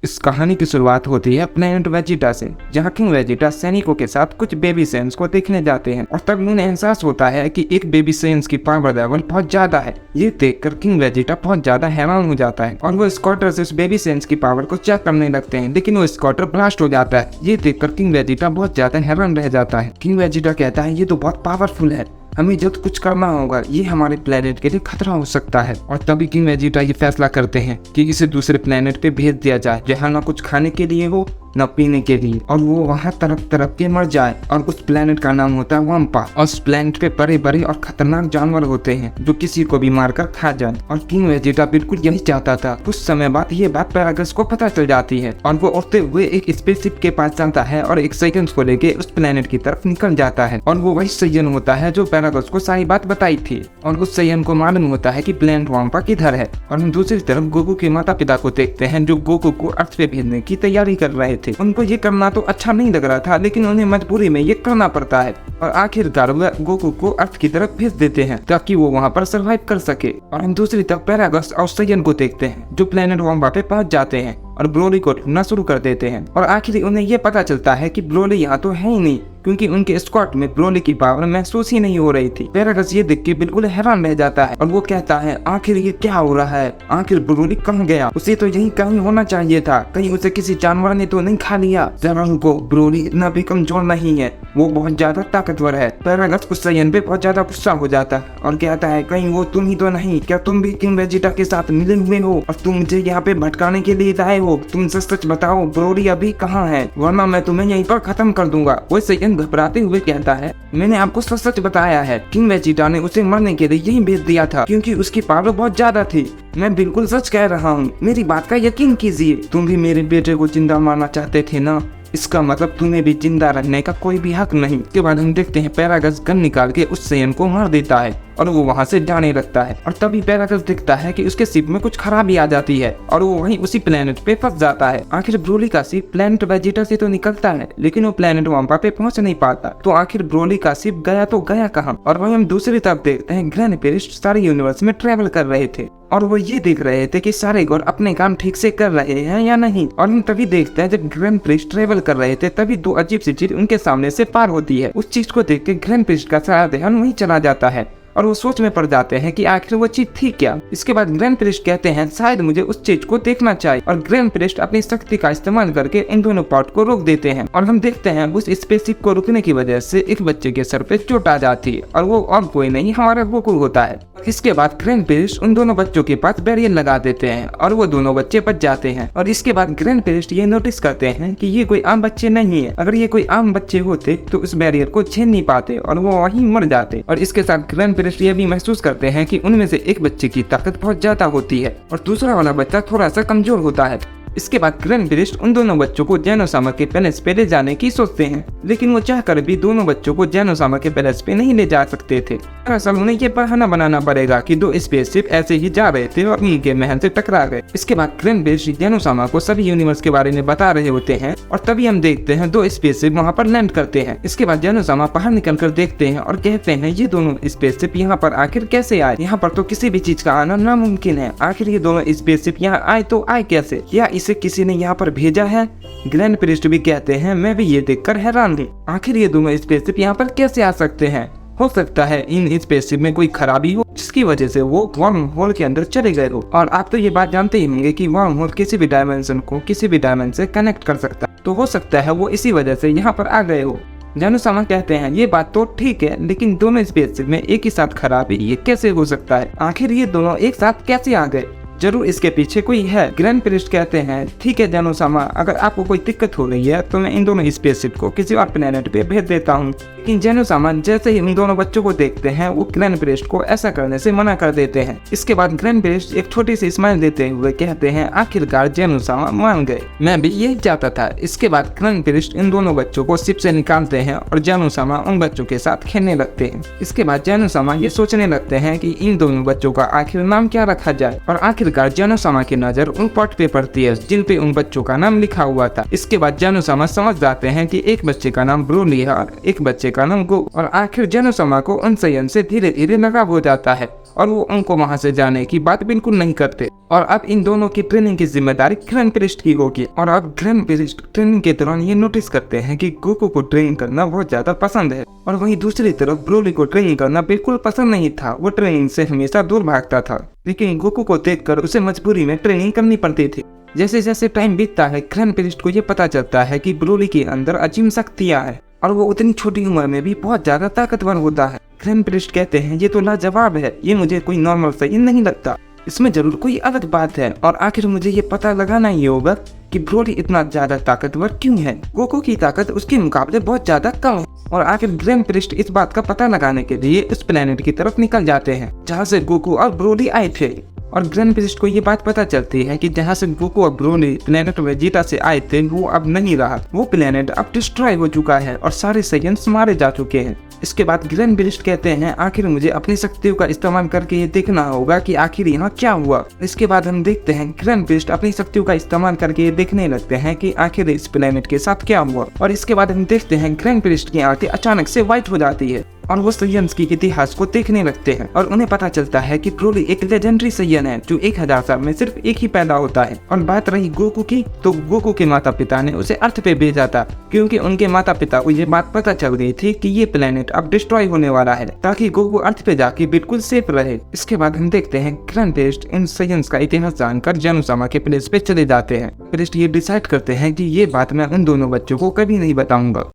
इस कहानी की शुरुआत होती है प्लेनेट वेजिटा से, जहाँ किंग वेजिटा सैनिकों के साथ कुछ बेबी सेंस को देखने जाते हैं और तब उन्हें एहसास होता है कि एक बेबी सेंस की पावर लेवल बहुत ज्यादा है। ये देखकर किंग वेजिटा बहुत ज्यादा हैरान हो जाता है और वो स्कॉटर से उस बेबी सेंस की पावर को चेक करने लगते हैं, लेकिन वो स्कॉटर ब्लास्ट हो जाता है। ये देखकर किंग वेजिटा बहुत ज्यादा हैरान रह जाता है। किंग वेजिटा कहता है ये तो बहुत पावरफुल है, हमें जल्द कुछ करना होगा, ये हमारे प्लेनेट के लिए खतरा हो सकता है। और तभी किंग वेजिटा ये फैसला करते हैं कि इसे दूसरे प्लेनेट पे भेज दिया जाए, जहाँ ना कुछ खाने के लिए हो न पीने के लिए, और वो वहाँ तरफ तरफ के मर जाए। और उस प्लेनेट का नाम होता है वम्पा, और उस प्लेनेट पे बड़े बड़े और खतरनाक जानवर होते हैं जो किसी को भी मारकर खा जाए। और किंग वेजिटा बिल्कुल यही चाहता था। कुछ समय बाद ये बात पैरागस को पता चल जाती है और वो उड़ते हुए एक स्पेसशिप के पास जाता है और एक सेकंड को लेके उस प्लेनेट की तरफ निकल जाता है। और वो वही सयन होता है जो पैरागस को सारी बात बताई थी, और उस सयन को मालूम होता है कि प्लेनेट वम्पा किधर है। और हम दूसरी तरफ गोकू के माता पिता को देखते हैं जो गोकू को अर्थ पे भेजने की तैयारी कर रहे थे। उनको ये करना तो अच्छा नहीं लग रहा था, लेकिन उन्हें मजबूरी में ये करना पड़ता है और आखिरकार वह गोकू को अर्थ की तरफ भेज देते हैं ताकि वो वहाँ पर सरवाइव कर सके। और हम दूसरी तरफ पैरागस और सयन को देखते हैं जो प्लेनेट वम्पा पे पहुंच जाते हैं और ब्रोली को ढूंढना शुरू कर देते हैं। और आखिर उन्हें यह पता चलता है कि ब्रोली यहाँ तो है ही नहीं, क्योंकि उनके स्क्वाड में ब्रोली की पावर महसूस ही नहीं हो रही थी। पैरागस ये देख के बिल्कुल हैरान रह जाता है और वो कहता है आखिर ये क्या हो रहा है, आखिर ब्रोली कहाँ गया, उसे तो यहीं कहीं होना चाहिए था, कहीं उसे किसी जानवर ने तो नहीं खा लिया। जरा को ब्रोली इतना भी कमजोर नहीं है, वो बहुत ज्यादा ताकतवर है। पैरागस उस सयन पे बहुत ज्यादा गुस्सा हो जाता है और कहता है कहीं वो तुम ही तो नहीं, क्या तुम भी किंग वेजिटा के साथ मिले हुए हो और तुम मुझे यहाँ पे भटकाने के लिए लाए हो? तुम सच बताओ ब्रोली अभी कहाँ है, वरना मैं तुम्हें यहीं पर खत्म कर दूंगा। वो सयन घबराते हुए कहता है मैंने आपको सच बताया है, किंग वेजिटा ने उसे मरने के लिए यहीं भेज दिया था क्योंकि उसकी पावर बहुत ज्यादा थी। मैं बिल्कुल सच कह रहा हूँ, मेरी बात का यकीन कीजिए। तुम भी मेरे बेटे को जिंदा मारना चाहते थे ना, इसका मतलब तुम्हें भी जिंदा रहने का कोई भी हक नहीं। उसके बाद हम देखते हैं पैरागस गन निकाल के उस सयन को मार देता है और वो वहाँ से जाने लगता है। और तभी पैरागस दिखता है कि उसके शिप में कुछ खराबी आ जाती है और वो वहीं उसी प्लेनेट पे फंस जाता है। आखिर ब्रोली का शिप प्लेनेट वेजिटा से तो निकलता है, लेकिन वो प्लेनेट वम्पा पे पहुंच नहीं पाता। तो आखिर ब्रोली का शिप गया तो गया कहाँ? और वहीं हम दूसरी तरफ देखते हैं ग्रैंड पेरिस्ट सारे यूनिवर्स में ट्रेवल कर रहे थे और वो ये देख रहे थे कि सारे गॉड अपने काम ठीक से कर रहे हैं या नहीं। और हम तभी देखते हैं जब ग्रैंड प्रिस्ट ट्रेवल कर रहे थे तभी दो अजीब सी चीज उनके सामने से पार होती है। उस चीज को देख के ग्रैंड प्रिस्ट का सारा ध्यान वहीं चला जाता है और वो सोच में पड़ जाते हैं कि आखिर वो चीज थी क्या। इसके बाद ग्रैंड प्रिस्ट कहते हैं शायद मुझे उस चीज को देखना चाहिए और ग्रैंड प्रिस्ट अपनी शक्ति का इस्तेमाल करके इन दोनों पार्ट को रोक देते हैं। और हम देखते हैं उस स्पेसशिप को रुकने की वजह से एक बच्चे के सर पे चोट आ जाती है और वो और कोई नहीं हमारा गोकू होता है। इसके बाद ग्रैंड प्रिस्ट उन दोनों बच्चों के पास बैरियर लगा देते हैं और वो दोनों बच्चे बच जाते हैं। और इसके बाद ग्रैंड प्रिस्ट ये नोटिस करते हैं कि ये कोई आम बच्चे नहीं है, अगर ये कोई आम बच्चे होते तो उस बैरियर को छेद नहीं पाते और वो वहीं मर जाते। और इसके साथ ग्रैंड प्रिस्ट ये भी महसूस करते हैं कि उनमें से एक बच्चे की ताकत बहुत ज्यादा होती है और दूसरा वाला बच्चा थोड़ा सा कमजोर होता है। इसके बाद ग्रैंड प्रिस्ट उन दोनों बच्चों को जेनोसामा के पैलेस पे ले जाने की सोचते हैं, लेकिन वो चाहकर भी दोनों बच्चों को जेनोसामा के पैलेस पे नहीं ले जा सकते थे। दरअसल उन्हें ये बहाना बनाना पड़ेगा कि दो स्पेसशिप ऐसे ही जा रहे थे और उन्हीं के महल से टकरा गए। इसके बाद ग्रैंड प्रिस्ट जेनोसामा को सभी यूनिवर्स के बारे में बता रहे होते हैं और तभी हम देखते हैं दो स्पेसशिप वहाँ पर लैंड करते हैं। इसके बाद जेनोसामा बाहर निकल कर देखते हैं और कहते हैं ये दोनों स्पेसशिप यहाँ पर आखिर कैसे आए, यहाँ पर तो किसी भी चीज का आना नामुमकिन है, आखिर ये दोनों स्पेसशिप यहाँ आए तो आए कैसे, या इसे किसी ने यहाँ पर भेजा है? ग्रैंड प्रिस्ट भी कहते हैं मैं भी ये देखकर हैरान हूँ, आखिर ये दोनों स्पेसशिप यहाँ पर कैसे आ सकते हैं? हो सकता है इन स्पेसशिप में कोई खराबी हो जिसकी वजह से वो वर्म होल के अंदर चले गए हो। और आप तो ये बात जानते ही होंगे कि वर्म होल किसी भी डायमेंशन को किसी भी डायमेंशन से कनेक्ट कर सकता है, तो हो सकता है वो इसी वजह से यहाँ पर आ गए हो। जेनोसामा कहते हैं ये बात तो ठीक है, लेकिन दोनों स्पेसशिप में एक ही साथ खराबी ये कैसे हो सकता है, आखिर ये दोनों एक साथ कैसे आ गए? जरूर इसके पीछे कोई है। ग्रैंड प्रिस्ट कहते हैं ठीक है जेनोसामा, अगर आपको कोई दिक्कत हो रही है तो मैं इन दोनों स्पेसशिप को किसी और प्लेनेट पे भेज देता हूँ। लेकिन जेनोसामा जैसे ही इन दोनों बच्चों को देखते हैं वो ग्रैंड प्रिस्ट को ऐसा करने से मना कर देते हैं। इसके बाद ग्रैंड प्रिस्ट एक छोटी सी स्माइल देते हुए कहते हैं आखिरकार जेनोसामा मान गए, मैं भी यही चाहता था। इसके बाद ग्रैंड प्रिस्ट इन दोनों बच्चों को शिप से निकालते हैं और जेनोसामा उन बच्चों के साथ खेलने लगते हैं। इसके बाद जेनोसामा ये सोचने लगते हैं कि इन दोनों बच्चों का आखिर नाम क्या रखा जाए और आखिर आखिरकार जानोसामा की नजर उन पॉट पे पड़ती है जिन पे उन बच्चों का नाम लिखा हुआ था। इसके बाद जानोसामा समझ जाते हैं कि एक बच्चे का नाम ब्रोली है और एक बच्चे का नाम गो, और आखिर जानोसामा को उन संयम से धीरे धीरे लगाव हो जाता है और वो उनको वहां से जाने की बात बिल्कुल नहीं करते। और अब इन दोनों की ट्रेनिंग की जिम्मेदारी ग्रैंड प्रिस्ट की होगी। और अब ग्रैंड प्रिस्ट ट्रेनिंग के दौरान ये नोटिस करते हैं कि गोकू को ट्रेनिंग करना बहुत ज्यादा पसंद है, और वहीं दूसरी तरफ ब्रोली को ट्रेनिंग करना बिल्कुल पसंद नहीं था। वो ट्रेनिंग से हमेशा दूर भागता था, लेकिन गोकू को देखकर उसे मजबूरी में ट्रेनिंग करनी पड़ती थी। जैसे जैसे टाइम बीतता है, ग्रैंड प्रिस्ट को ये पता चलता है कि ब्रोली के अंदर अजीब शक्तियां हैं और वो उतनी छोटी उम्र में भी बहुत ज्यादा ताकतवर होता है। ग्रैंड प्रिस्ट कहते हैं ये तो लाजवाब है, ये मुझे कोई नॉर्मल सही नहीं लगता, इसमें जरूर कोई अलग बात है, और आखिर मुझे ये पता लगाना ही होगा कि ब्रोली इतना ज्यादा ताकतवर क्यों है। गोकू की ताकत उसके मुकाबले बहुत ज्यादा कम है, और आखिर ग्रैंड प्रिस्ट इस बात का पता लगाने के लिए उस प्लेनेट की तरफ निकल जाते हैं जहाँ से गोकू और ब्रोली आए थे। और ग्रैंड प्रिस्ट को ये बात पता चलती है कि जहाँ से गोकू और ब्रोली प्लेनेट वेजिटा से आए थे वो अब नहीं रहा, वो प्लेनेट अब डिस्ट्रॉय हो चुका है और सारे साइयन्स मारे जा चुके हैं। इसके बाद ग्रैंड प्रिस्ट कहते हैं आखिर मुझे अपनी शक्तियों का इस्तेमाल करके ये देखना होगा कि आखिर यहाँ क्या हुआ। इसके बाद हम देखते हैं ग्रैंड प्रिस्ट अपनी शक्तियों का इस्तेमाल करके ये देखने लगते हैं कि आखिर इस प्लेनेट के साथ क्या हुआ। और इसके बाद हम देखते हैं ग्रैंड प्रिस्ट की आंखें अचानक से व्हाइट हो जाती है और वो साइयन्स की इतिहास को देखने लगते हैं, और उन्हें पता चलता है कि ब्रोली एक लेजेंडरी साइयन है जो 1000 साल में सिर्फ एक ही पैदा होता है। और बात रही गोकू की, तो गोकू के माता पिता ने उसे अर्थ पे भेजा था क्योंकि उनके माता पिता को ये बात पता चल गई थी कि ये प्लेनेट अब डिस्ट्रॉय होने वाला है, ताकि गोकू अर्थ पे जाके बिल्कुल सेफ रहे। इसके बाद हम देखते हैं ग्रैंड प्रिस्ट इन साइयन्स का इतिहास जानकर जानोसामा के प्लेस पे चले जाते हैं। प्रिस्ट ये डिसाइड करते हैं कि ये बात मैं उन दोनों बच्चों को कभी नहीं बताऊंगा।